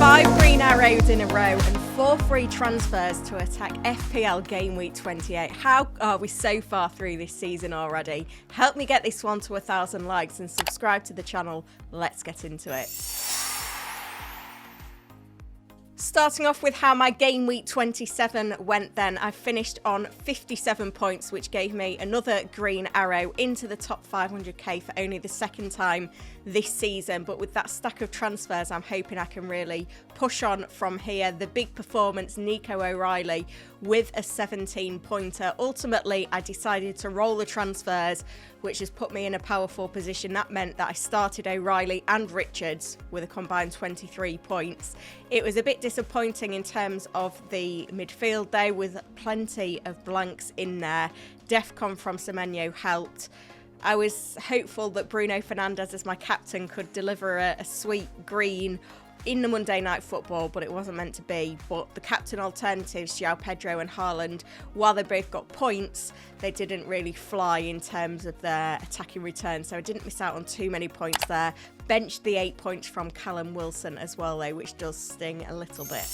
5 green arrows in a row and 4 free transfers to attack FPL Gameweek 28. How are we so far through this season already? Help me get this one to 1,000 likes and subscribe to the channel. Let's get into it. Starting off with how my game week 27 went then, I finished on 57 points, which gave me another green arrow into the top 500k for only the second time this season. But with that stack of transfers, I'm hoping I can really push on from here. The big performance, Nico O'Reilly with a 17-pointer. Ultimately, I decided to roll the transfers, which has put me in a powerful position. That meant that I started O'Reilly and Richards with a combined 23 points. It was a bit disappointing in terms of the midfield though, with plenty of blanks in there. Defcon from Semenyo helped. I was hopeful that Bruno Fernandes as my captain could deliver a sweet green in the Monday Night Football, but it wasn't meant to be. But the captain alternatives, João Pedro and Haaland, while they both got points, they didn't really fly in terms of their attacking return, so I didn't miss out on too many points there. Benched the 8 points from Callum Wilson as well though, which does sting a little bit.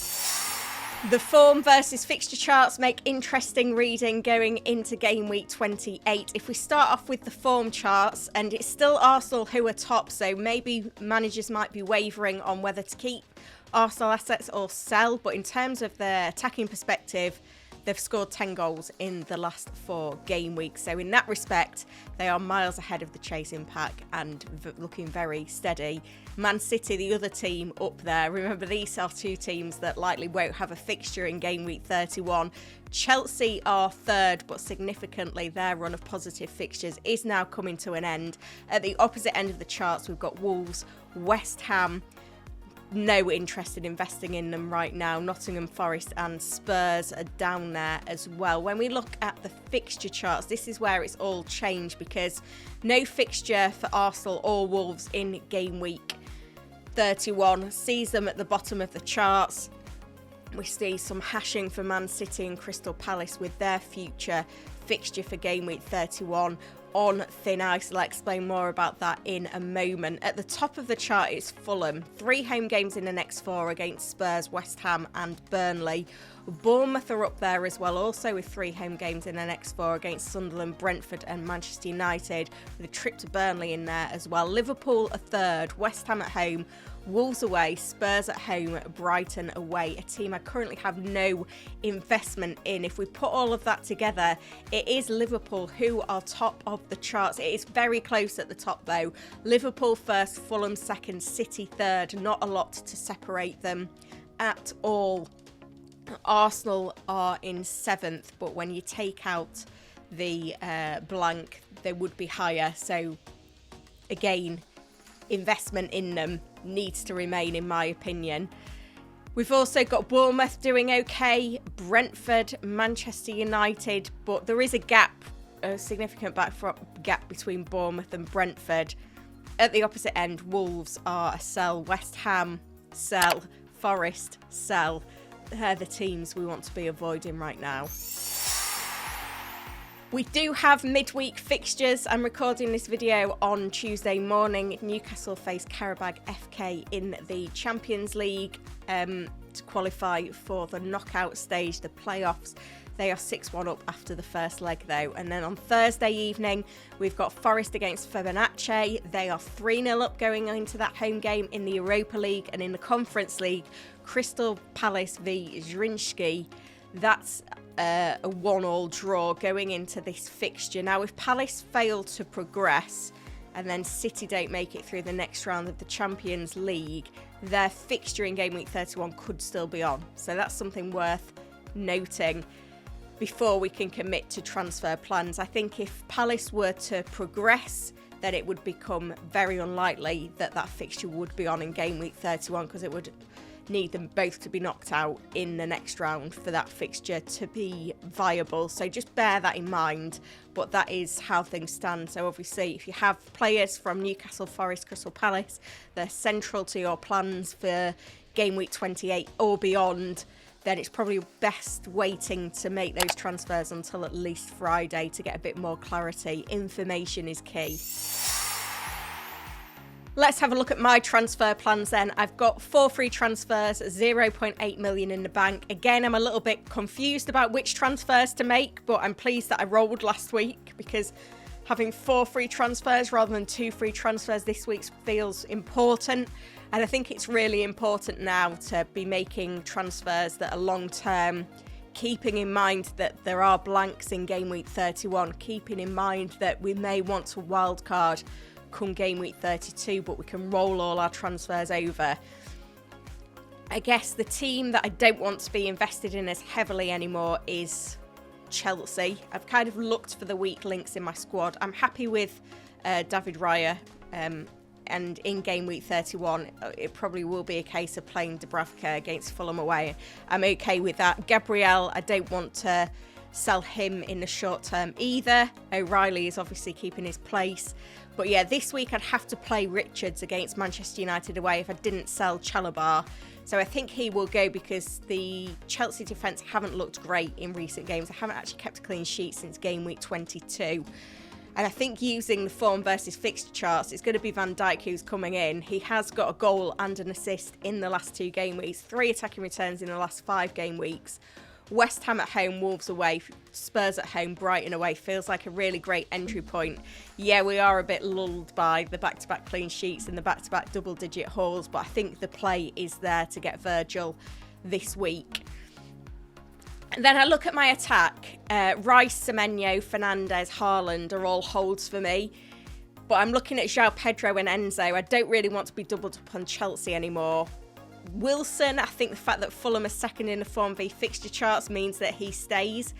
The form versus fixture charts make interesting reading going into game week 28. If we start off with the form charts, and it's still Arsenal who are top, so maybe managers might be wavering on whether to keep Arsenal assets or sell, but in terms of their attacking perspective, they've scored 10 goals in the last 4 game weeks. So in that respect, they are miles ahead of the chasing pack and looking very steady. Man City, the other team up there. Remember, these are 2 teams that likely won't have a fixture in game week 31. Chelsea are third, but significantly their run of positive fixtures is now coming to an end. At the opposite end of the charts, we've got Wolves, West Ham. No interest in investing in them right now. Nottingham Forest and Spurs are down there as well. When we look at the fixture charts, this is where it's all changed because no fixture for Arsenal or Wolves in game week 31 sees them at the bottom of the charts. We see some hashing for Man City and Crystal Palace with their future fixture for game week 31 on thin ice. I'll explain more about that in a moment. At the top of the chart is Fulham. 3 home games in the next 4 against Spurs, West Ham and Burnley. Bournemouth are up there as well, also with 3 home games in the next 4 against Sunderland, Brentford and Manchester United, with a trip to Burnley in there as well. Liverpool are third, West Ham at home, Wolves away, Spurs at home, Brighton away, a team I currently have no investment in. If we put all of that together, it is Liverpool who are top of the charts. It is very close at the top though. Liverpool first, Fulham second, City third. Not a lot to separate them at all. Arsenal are in 7th, but when you take out the blank, they would be higher. So again, investment in them needs to remain, in my opinion. We've also got Bournemouth doing okay, Brentford, Manchester United, but there is a significant gap between Bournemouth and Brentford. At the opposite end, Wolves are a sell, West Ham sell, Forest sell. They're the teams we want to be avoiding right now. We do have midweek fixtures. I'm recording this video on Tuesday morning. Newcastle face Karabag FK in the Champions League to qualify for the knockout stage, the playoffs. They are 6-1 up after the first leg though. And then on Thursday evening, we've got Forest against Fibonacci. They are 3-0 up going into that home game in the Europa League. And in the Conference League, Crystal Palace v Zrinjski. That's a 1-1 draw going into this fixture. Now, if Palace fail to progress and then City don't make it through the next round of the Champions League, their fixture in game week 31 could still be on. So that's something worth noting before we can commit to transfer plans. I think if Palace were to progress, then it would become very unlikely that that fixture would be on in game week 31 because it would need them both to be knocked out in the next round for that fixture to be viable. So just bear that in mind, but that is how things stand. So obviously if you have players from Newcastle, Forest, Crystal Palace, they're central to your plans for game week 28 or beyond, then it's probably best waiting to make those transfers until at least Friday to get a bit more clarity. Information is key. Let's have a look at my transfer plans then. I've got 4 free transfers, 0.8 million in the bank. Again, I'm a little bit confused about which transfers to make, but I'm pleased that I rolled last week because having 4 free transfers rather than 2 free transfers this week feels important. And I think it's really important now to be making transfers that are long-term, keeping in mind that there are blanks in game week 31, keeping in mind that we may want to wildcard come game week 32, but we can roll all our transfers over. I guess the team that I don't want to be invested in as heavily anymore is Chelsea. I've kind of looked for the weak links in my squad. I'm happy with David Raya, and in game week 31 it probably will be a case of playing Dubravka against Fulham away. I'm okay with that. Gabriel, I don't want to sell him in the short term either. O'Reilly is obviously keeping his place. But yeah, this week I'd have to play Richards against Manchester United away if I didn't sell Chalobah. So I think he will go because the Chelsea defence haven't looked great in recent games. I haven't actually kept a clean sheet since game week 22. And I think using the form versus fixture charts, it's going to be Van Dijk who's coming in. He has got a goal and an assist in the last 2 game weeks, 3 attacking returns in the last 5 game weeks. West Ham at home, Wolves away, Spurs at home, Brighton away. Feels like a really great entry point. Yeah, we are a bit lulled by the back-to-back clean sheets and the back-to-back double-digit hauls, but I think the play is there to get Virgil this week. And then I look at my attack. Rice, Semenyo, Fernandes, Haaland are all holds for me. But I'm looking at João Pedro and Enzo. I don't really want to be doubled up on Chelsea anymore. Wilson, I think the fact that Fulham are second in the Form V fixture charts means that he stays.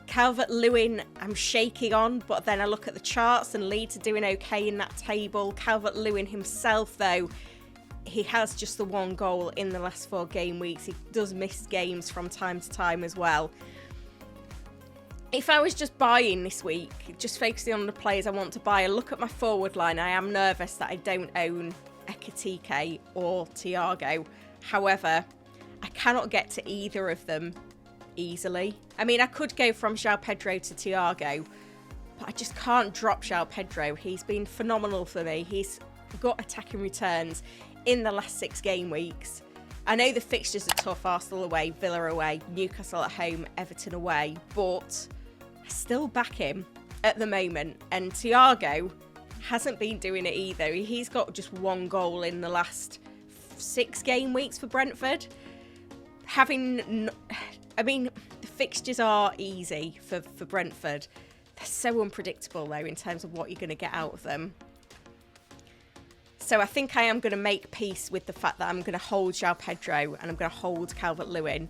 Calvert-Lewin, I'm shaking on, but then I look at the charts and Leeds are doing okay in that table. Calvert-Lewin himself, though, he has just the 1 goal in the last 4 game weeks. He does miss games from time to time as well. If I was just buying this week, just focusing on the players I want to buy, I look at my forward line, I am nervous that I don't own Ekitike or Thiago. However, I cannot get to either of them easily. I mean, I could go from João Pedro to Thiago, but I just can't drop João Pedro. He's been phenomenal for me. He's got attacking returns in the last 6 game weeks. I know the fixtures are tough, Arsenal away, Villa away, Newcastle at home, Everton away, but I still back him at the moment. And Thiago hasn't been doing it either. He's got just 1 goal in the last 6 game weeks for Brentford. The fixtures are easy for Brentford. They're so unpredictable, though, in terms of what you're going to get out of them. So I think I am going to make peace with the fact that I'm going to hold João Pedro and I'm going to hold Calvert-Lewin.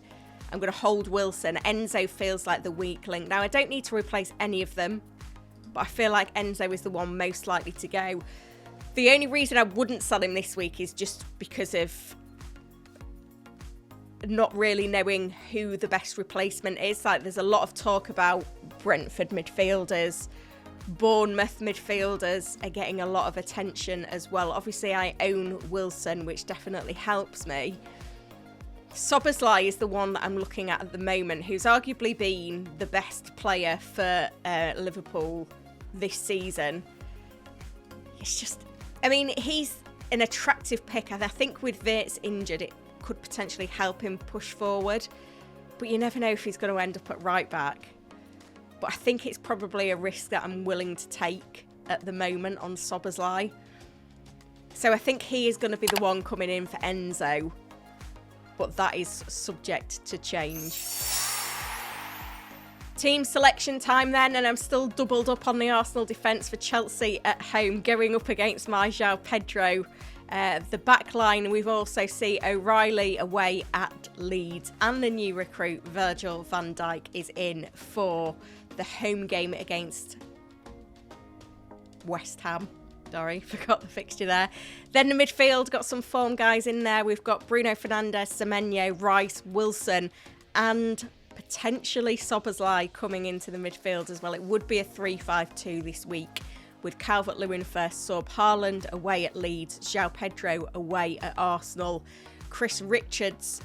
I'm going to hold Wilson. Enzo feels like the weak link. Now, I don't need to replace any of them, but I feel like Enzo is the one most likely to go. The only reason I wouldn't sell him this week is just because of not really knowing who the best replacement is. Like, there's a lot of talk about Brentford midfielders. Bournemouth midfielders are getting a lot of attention as well. Obviously, I own Wilson, which definitely helps me. Szoboszlai is the one that I'm looking at the moment, who's arguably been the best player for Liverpool this season. It's just, I mean, he's an attractive pick. And I think with Wirtz injured, it could potentially help him push forward. But you never know if he's going to end up at right back. But I think it's probably a risk that I'm willing to take at the moment on Szoboszlai. So I think he is going to be the one coming in for Enzo. But that is subject to change. Team selection time then, and I'm still doubled up on the Arsenal defence for Chelsea at home, going up against my João Pedro. The back line, we've also seen O'Reilly away at Leeds, and the new recruit Virgil van Dijk is in for the home game against West Ham. Sorry, forgot the fixture there. Then the midfield, got some form guys in there. We've got Bruno Fernandes, Semenyo, Rice, Wilson, and potentially Szoboszlai coming into the midfield as well. It would be a 3-5-2 this week, with Calvert-Lewin first sub, Haaland away at Leeds, João Pedro away at Arsenal, Chris Richards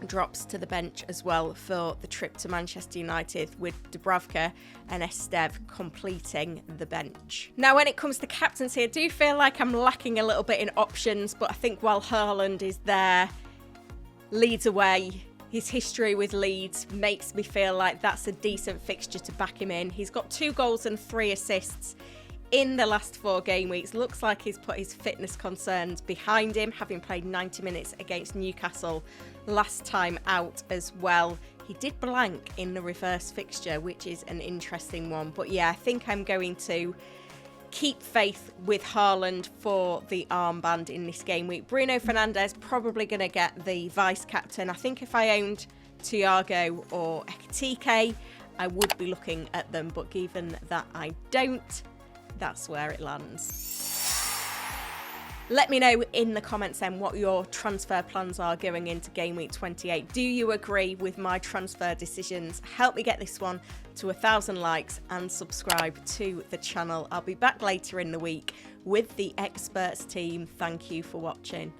drops to the bench as well for the trip to Manchester United, with Dubravka and Estev completing the bench. Now, when it comes to captaincy, I do feel like I'm lacking a little bit in options, but I think while Haaland is there, Leeds away, his history with Leeds makes me feel like that's a decent fixture to back him in. He's got 2 goals and 3 assists in the last 4 game weeks. Looks like he's put his fitness concerns behind him, having played 90 minutes against Newcastle last time out as well. He did blank in the reverse fixture, which is an interesting one. But yeah, I think I'm going to keep faith with Haaland for the armband in this game week. Bruno Fernandes probably going to get the vice captain. I think if I owned Thiago or Ekitike, I would be looking at them. But given that I don't, that's where it lands. Let me know in the comments then what your transfer plans are going into game week 28. Do you agree with my transfer decisions? Help me get this one to 1,000 likes and subscribe to the channel. I'll be back later in the week with the experts team. Thank you for watching.